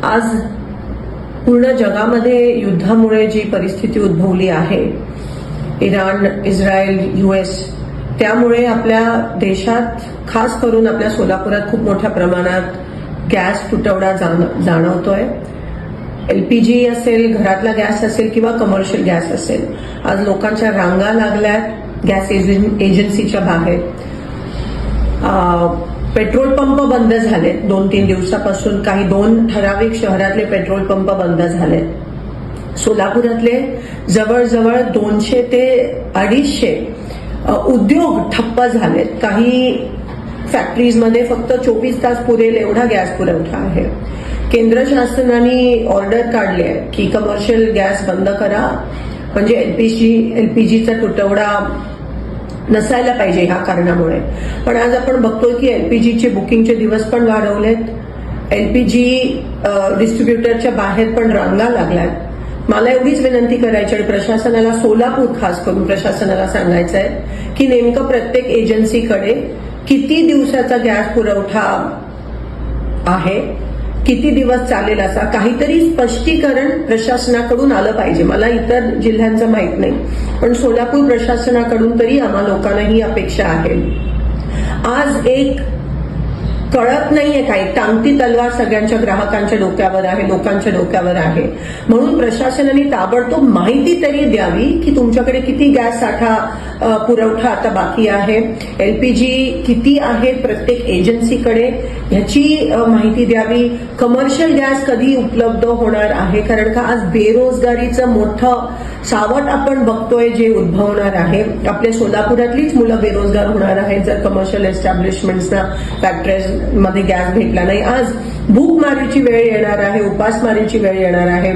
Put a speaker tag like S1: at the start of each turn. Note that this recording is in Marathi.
S1: आज पूर्ण जगामध्ये युद्धामुळे जी परिस्थिती उद्भवली आहे, इराण, इस्रायल, US, त्यामुळे आपल्या देशात खास करून आपल्या सोलापुरात खूप मोठ्या प्रमाणात गॅस तुटवडा जाणवतोय. LPG असेल, घरातला गॅस असेल किंवा कमर्शियल गॅस असेल. आज लोकांच्या रांगा लागल्यात गॅस एजन्सीच्या बाहेर. पेट्रोल पंप बंद झालेत 2-3 दिवसापासून. काही 2 ठराविक शहरातले पेट्रोल पंप बंद झालेत. सोलापुरातले जवळजवळ 200 ते 250 उद्योग ठप्प झालेत. काही फॅक्टरीजमध्ये फक्त 24 तास पुरेल एवढा गॅस पुरवठा आहे. केंद्र शासनाने ऑर्डर काढली आहे की कमर्शियल गॅस बंद करा, म्हणजे एलपीजीचा तुटवडा नसायला पाहिजे ह्या कारणामुळे. पण आज आपण बघतोय की एलपीजीचे बुकिंगचे दिवस पण वाढवलेत. LPG डिस्ट्रीब्युटरच्या बाहेर पण रांगा लागल्यात. मला एवढीच विनंती करायची आणि प्रशासनाला, सोलापूर खास करून प्रशासनाला सांगायचं आहे की नेमकं प्रत्येक एजन्सीकडे किती दिवसाचा गॅस पुरवठा आहे, किती दिवस चालेल, असा काहीतरी स्पष्टीकरण प्रशासनाकडून आलं पाहिजे. मला इतर जिल्ह्यांचं माहित नाही, पण सोलापूर प्रशासनाकडून तरी आम्हा लोकांना ही अपेक्षा आहे. आज एक कळत नाहीये, काही टांगती तलवार सगळ्यांच्या ग्राहकांच्या डोक्यावर आहे, लोकांच्या डोक्यावर आहे. म्हणून प्रशासनाने ताबडतोब माहिती तरी द्यावी की तुमच्याकडे किती गॅस साठा पुरवठा आता बाकी आहे, LPG किती आहे प्रत्येक एजन्सीकडे, ह्याची माहिती द्यावी. कमर्शियल गॅस कधी उपलब्ध होणार आहे, कारण का आज बेरोजगारीचं मोठं सावट आपण बघतोय जे उद्भवणार आहे. आपल्या सोलापुरातलीच मुलं बेरोजगार होणार आहेत जर कमर्शियल एस्टॅब्लिशमेंट्सना, फॅक्टरीज मध्ये गॅस भेटला नाही. आज भूकमारीची वेळ येणार आहे, उपासमारीची वेळ येणार आहे.